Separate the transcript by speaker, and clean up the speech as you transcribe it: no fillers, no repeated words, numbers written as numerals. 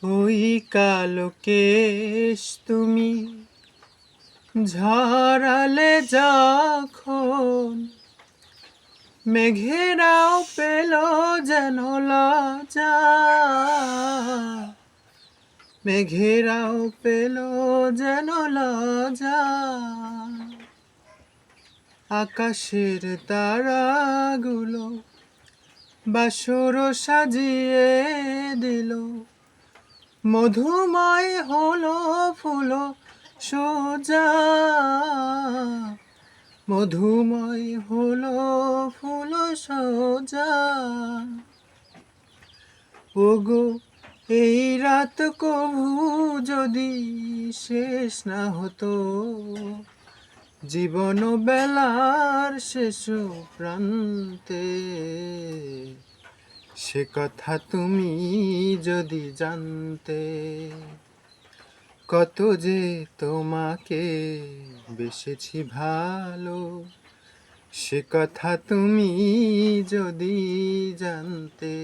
Speaker 1: ওই কালো কেশ তুমি ঝরালে যখন, মেঘেরাও পেল যেন লজ্জা, মেঘেরাও পেল যেন লজ্জা। আকাশের তারাগুলো বাসর সাজিয়ে দিল, মধুময় হলো ফুল সোজা, মধুময় হলো ফুল সোজা। ওগো এই রাত কভু যদি শেষ না হতো, জীবন বেলার শেষ প্রান্তে, সে কথা তুমি যদি জানতে। কত যে তোমাকে বেসেছি ভালো, সে কথা তুমি যদি জানতে।